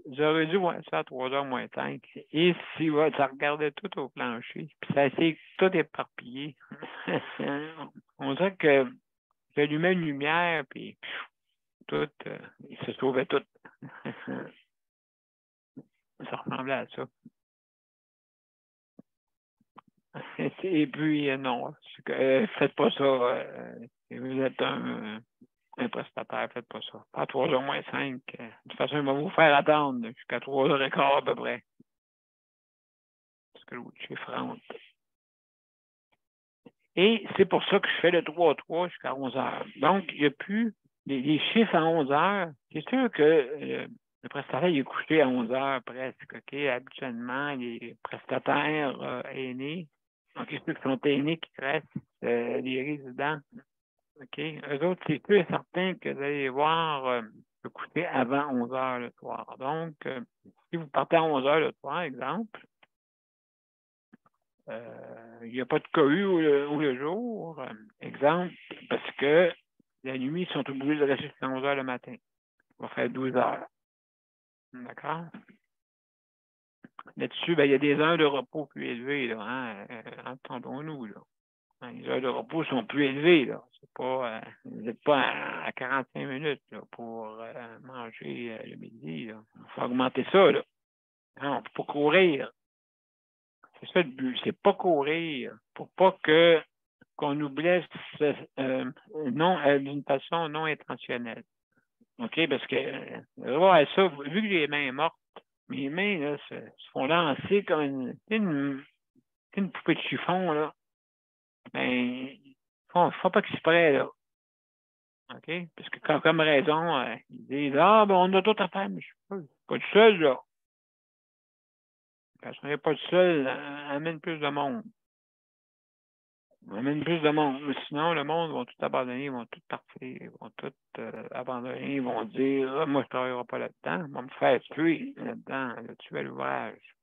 j'aurais dû voir ça à 3h moins 5. Et si, ça regardait tout au plancher, puis ça s'est tout éparpillé. On dirait que j'allumais une lumière, puis tout, il se sauvait tout. Ça ressemblait à ça. Et puis, non, faites pas ça. Si vous êtes un prestataire, faites pas ça. Pas à 3h moins 5. De toute façon, il va vous faire attendre jusqu'à 3h15 à peu près. Parce que le chiffre rentre. Et c'est pour ça que je fais le 3-3 jusqu'à 11h. Donc, il n'y a plus les chiffres à 11h. C'est sûr que le prestataire il est couché à 11h presque. Okay? Habituellement, les prestataires aînés, donc ceux qui sont aînés qui restent, les résidents, OK? Eux autres, c'est sûr et certain que vous allez voir, partez avant 11 heures le soir. Donc, si vous partez à 11 heures le soir, exemple, il n'y a pas de cohue ou le jour, exemple, parce que la nuit, ils sont obligés de rester jusqu'à 11 heures le matin. On va faire 12 heures. D'accord? Là-dessus, ben, il y a des heures de repos plus élevées, là, hein? Entendons-nous, là. Les heures de repos sont plus élevées, là. C'est pas, vous n'êtes pas à 45 minutes là, pour manger le midi, là. Il faut augmenter ça, là. Non, on ne peut pas courir. C'est ça le but. C'est pas courir pour pas qu'on nous blesse d'une façon non intentionnelle. OK? Parce que ouais, ça, vu que j'ai les mains mortes, mes mains là, se font lancer comme une poupée de chiffon, là. Ben, ils font pas exprès, là. OK? Parce que comme raison, ils disent ben, on a d'autres affaires, mais je suis pas tout seul, là. Parce qu'on n'est pas tout seul, amène plus de monde. On amène plus de monde. Mais sinon, le monde va tout abandonner, ils vont tout partir, ils vont tout abandonner, ils vont dire moi, je ne travaillerai pas là-dedans, ils vont me faire tuer là-dedans, tuer à l'ouvrage.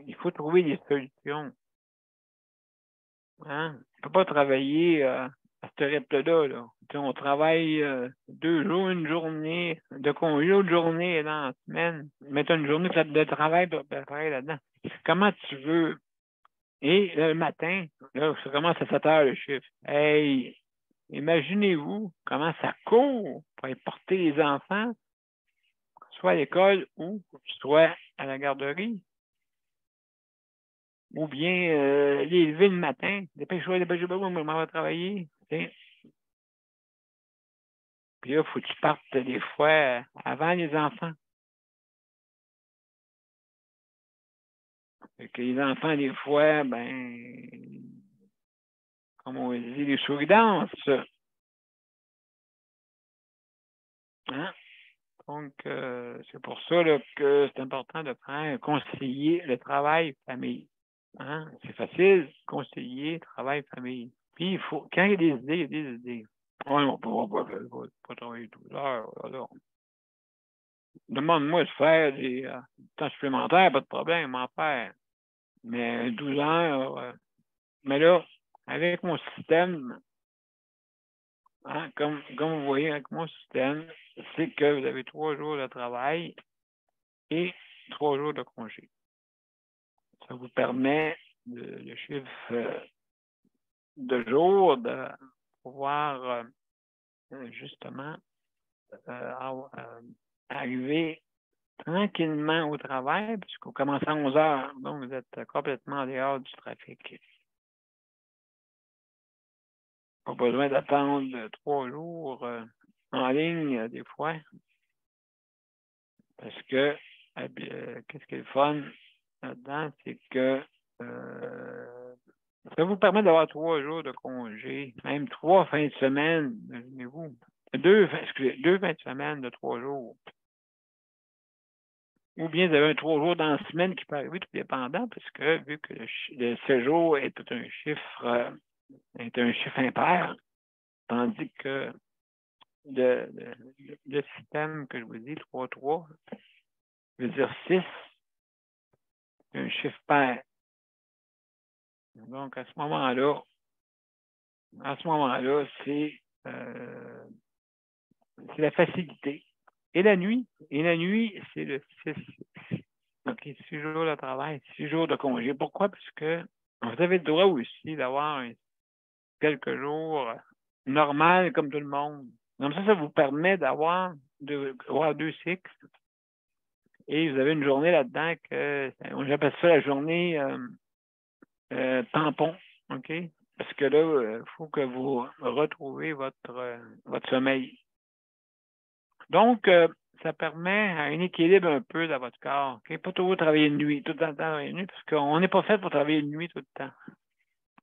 Il faut trouver des solutions. Hein? On ne peut pas travailler à ce rythme-là. Là. On travaille 2 jours, une journée de congé, l'autre journée dans la semaine. Mettons une journée de travail pour travailler là-dedans. Comment tu veux? Et le matin, là, ça commence à 7 heures le chiffre. Hey, imaginez-vous comment ça court pour aller porter les enfants, soit à l'école ou soit à la garderie. Ou bien les lever le matin, dépêche-toi, on va travailler. T'sais. Puis là, il faut que tu partes des fois avant les enfants. Fait que les enfants, des fois, ben, comme on dit, les souris dansent. Hein? Donc, c'est pour ça là, que c'est important de concilier le travail-famille. Hein? C'est facile, concilier travail-famille. Puis, quand il y a des idées, il y a des idées. Ouais, on ne peut pas travailler 12 heures. Alors. Demande-moi de faire des temps supplémentaires, pas de problème, m'en faire. Mais 12 heures, mais là, avec mon système, hein, comme vous voyez, avec mon système, c'est que vous avez 3 jours de travail et 3 jours de congé. Ça vous permet le chiffre de jours de pouvoir justement arriver tranquillement au travail, puisqu'on commence à 11 heures, donc vous êtes complètement en dehors du trafic. Pas besoin d'attendre 3 jours en ligne des fois, parce que qu'est-ce qui est le fun là-dedans, c'est que ça vous permet d'avoir 3 jours de congé, même 3 fins de semaine, imaginez-vous. 2 fins de semaine de 3 jours. Ou bien vous avez un 3 jours dans la semaine qui peut arriver, tout dépendant, parce que vu que le séjour est un chiffre impair, tandis que le système que je vous dis, 3-3, veut dire 6, c'est un chiffre pair. Donc, à ce moment-là, c'est la facilité. Et la nuit, c'est le 6. Donc, 6 jours de travail, 6 jours de congé. Pourquoi? Parce que vous avez le droit aussi d'avoir quelques jours normal comme tout le monde. Donc, ça vous permet d'avoir 2 cycles. Et vous avez une journée là-dedans que j'appelle ça la journée tampon. OK? Parce que là, il faut que vous retrouvez votre sommeil. Donc, ça permet un équilibre un peu dans votre corps. Okay? Pas toujours travailler de nuit, tout le temps travailler de nuit, parce qu'on n'est pas fait pour travailler de nuit tout le temps.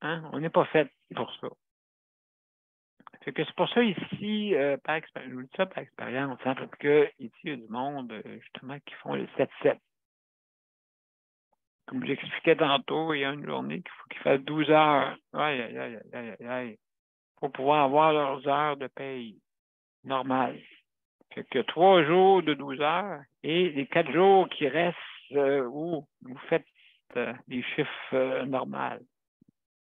Hein? On n'est pas fait pour ça. Fait que c'est pour ça ici, je vous dis ça par expérience, hein, parce que ici, il y a du monde, justement, qui font le 7-7. Comme j'expliquais tantôt, il y a une journée qu'il faut qu'ils fassent 12 heures. Aïe. Pour pouvoir avoir leurs heures de paye normales. Fait que 3 jours de 12 heures et les 4 jours qui restent où vous faites des chiffres normaux.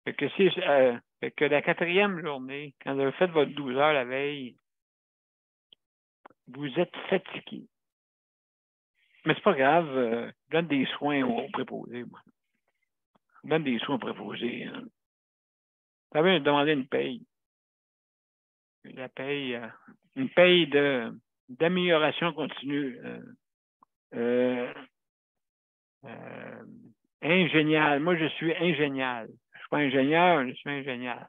Fait que, fait que la 4e journée, quand vous avez fait votre 12 heures la veille, vous êtes fatigué. Mais c'est pas grave, je donne des soins aux préposés, moi. Je donne des soins aux préposés. Hein. Ça veut demander une paye. La paye, une paye d'amélioration continue. Ingénial. Moi, je suis ingénial. Je suis pas ingénieur, je suis ingénieur.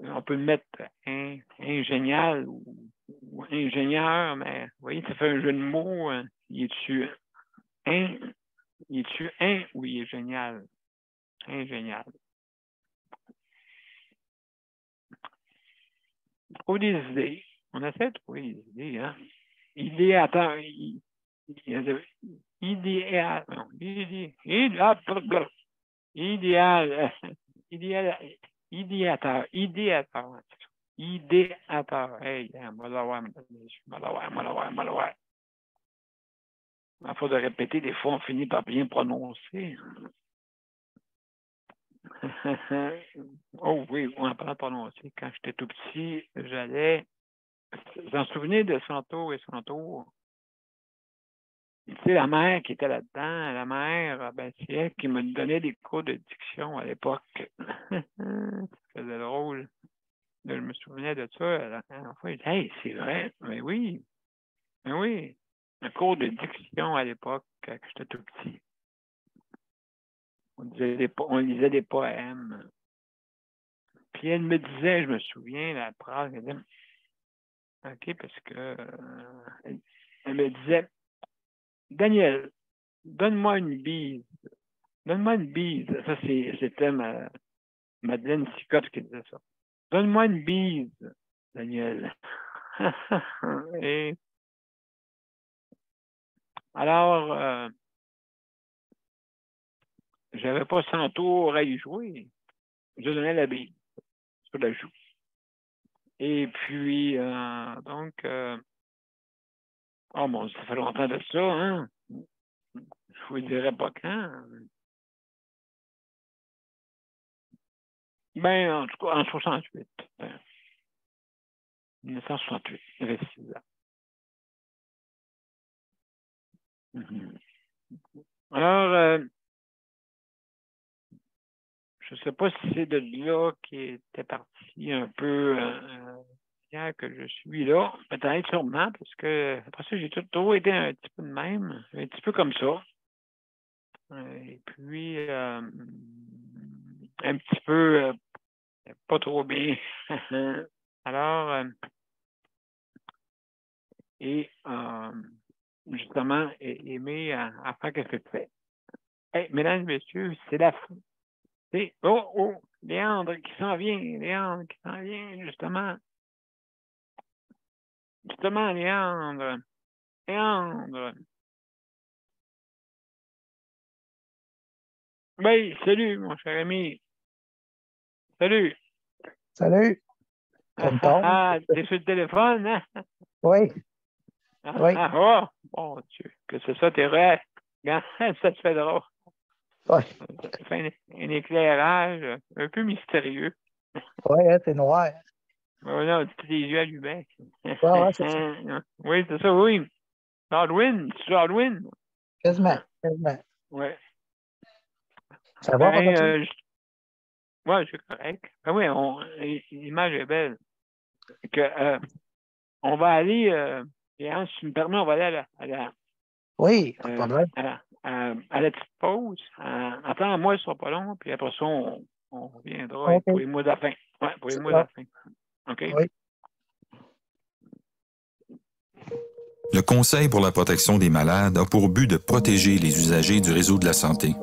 On peut le mettre ingénial ou ingénieur, mais vous voyez, ça fait un jeu de mots. Il est-tu un ou il est génial? Ingénial. Trouver des idées. On essaie de trouver des idées, hein? Idéateur. Idéateur. Hey, moi l'avoir. À force de répéter, des fois, on finit par bien prononcer. Oh oui, on apprend à prononcer. Quand j'étais tout petit, j'allais. Vous en souvenez de Santo et Santo? Tu sais, la mère qui était là-dedans, la mère, ben, c'est elle qui me donnait des cours de diction à l'époque. C'était drôle. Je me souvenais de ça. La dernière fois, je disais, hey, c'est vrai. Mais oui. Un cours de diction à l'époque, quand j'étais tout petit. On lisait des poèmes. Puis elle me disait, je me souviens, la phrase, elle disait, OK, parce que elle me disait, Daniel, donne-moi une bise. Donne-moi une bise. Ça, c'était Madeleine Sicotte qui disait ça. Donne-moi une bise, Daniel. Et alors, j'avais pas 100 tours à y jouer. Je donnais la bise sur la joue. Et puis, donc, oh bon, ça fait longtemps de ça, hein? Je vous dirais pas quand. Ben, en tout cas, en 68. 1968, j'avais 6 ans. Alors, je ne sais pas si c'est de là qui était parti un peu hier que je suis là. Peut-être sûrement, parce que après ça, j'ai toujours été un petit peu de même, un petit peu comme ça. Et puis, un petit peu pas trop bien. Alors, justement, aimer à faire qu'est-ce que tu fais. Hey, mesdames et messieurs, c'est la fin. Oh, Léandre qui s'en vient, justement. Justement, Léandre. Oui, salut, mon cher ami. Salut. Salut. T'es sur le téléphone, hein? Oui. Oui. Oh, mon Dieu, que c'est ça, t'es vrai. Ça te fait drôle. Oui. Ça fait un éclairage un peu mystérieux. Oui, c'est noir. Voilà, tu as des yeux allumés. Ouais, c'est ça. Oui, c'est ça, oui. Halloween, c'est Halloween. Quasiment. Oui. Ça va, oui, c'est correct. Ben oui, l'image est belle. On va aller, et si tu me permets, on va aller à la oui, pas de problème. À la petite pause. Attends-moi, ce sera pas long, puis après ça, on reviendra pour les mois de la fin. Oui, pour les mois de la fin. OK? Oui. Le Conseil pour la protection des malades a pour but de protéger les usagers du réseau de la santé.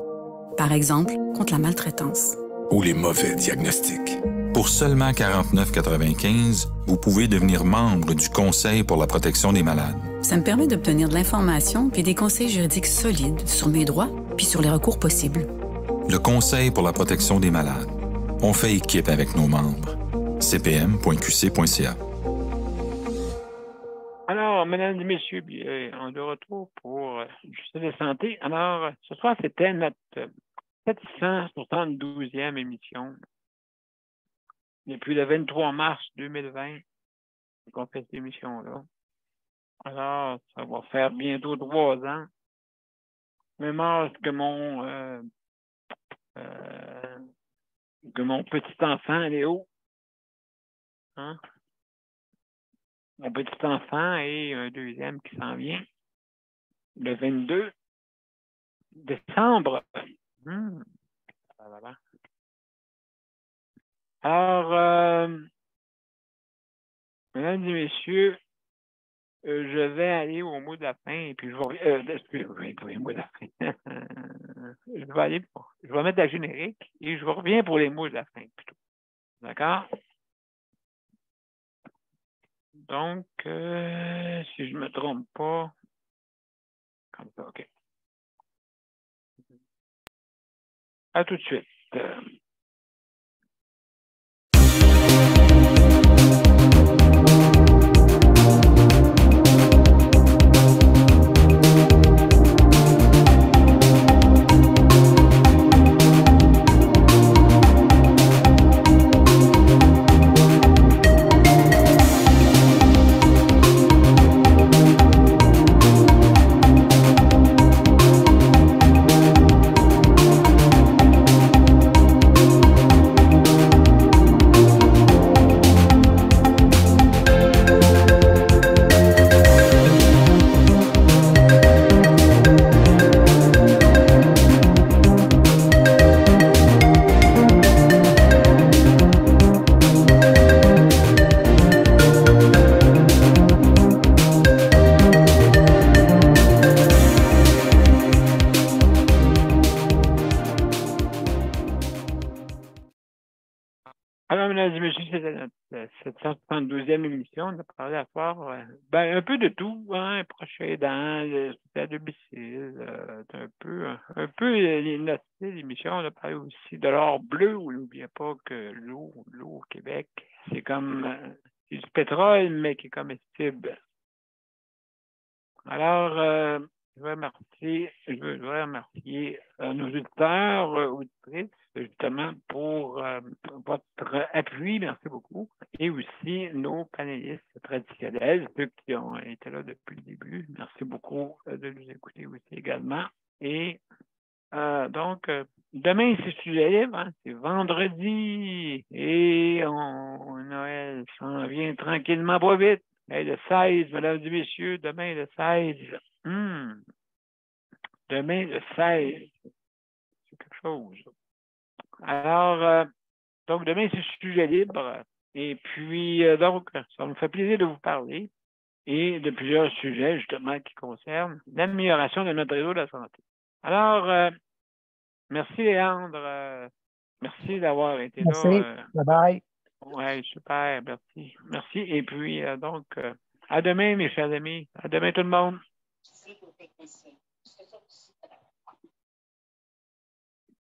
Par exemple, contre la maltraitance. Ou les mauvais diagnostics. Pour seulement 49,95 $, vous pouvez devenir membre du Conseil pour la protection des malades. Ça me permet d'obtenir de l'information puis des conseils juridiques solides sur mes droits puis sur les recours possibles. Le Conseil pour la protection des malades. On fait équipe avec nos membres. cpm.qc.ca. Alors, mesdames et messieurs, on est de retour pour Justice de santé. Alors, ce soir, c'était notre 772e émission. Depuis le 23 mars 2020, qu'on fait cette émission-là. Alors, ça va faire bientôt 3 ans. Même âge que mon petit enfant, Léo. Hein? Mon petit enfant et un deuxième qui s'en vient. Le 22 décembre. Alors, mesdames et messieurs, je vais aller au mot de la fin et puis je vais excusez-moi, pour les mots de la fin. Je vais mettre la générique et je reviens pour les mots de la fin plutôt. D'accord? Donc, si je ne me trompe pas, comme ça, OK. À tout de suite. Alors, mesdames et messieurs, c'était notre 772e émission. On a parlé à soir un peu de tout, hein, proche aidant, le système de domicile, un peu notre style d'émission. On a parlé aussi de l'or bleu. N'oubliez pas que l'eau au Québec, c'est comme c'est du pétrole, mais qui est comestible. Alors, je voudrais remercier nos auditeurs, auditrices, justement, pour votre appui. Merci beaucoup. Et aussi nos panélistes traditionnels, ceux qui ont été là depuis le début. Merci beaucoup de nous écouter aussi également. Et donc, demain, c'est sujet libre, hein? C'est vendredi. Et Noël s'en vient tranquillement, pas vite. Hey, le 16, mesdames et messieurs, demain le 16. Demain le 16. C'est quelque chose. Alors, donc demain, c'est sujet libre. Et puis, donc, ça me fait plaisir de vous parler et de plusieurs sujets, justement, qui concernent l'amélioration de notre réseau de la santé. Alors, merci, Léandre. Merci d'avoir été là. Merci. Bye-bye. Oui, super. Merci. Merci. Et puis, donc, à demain, mes chers amis. À demain, tout le monde.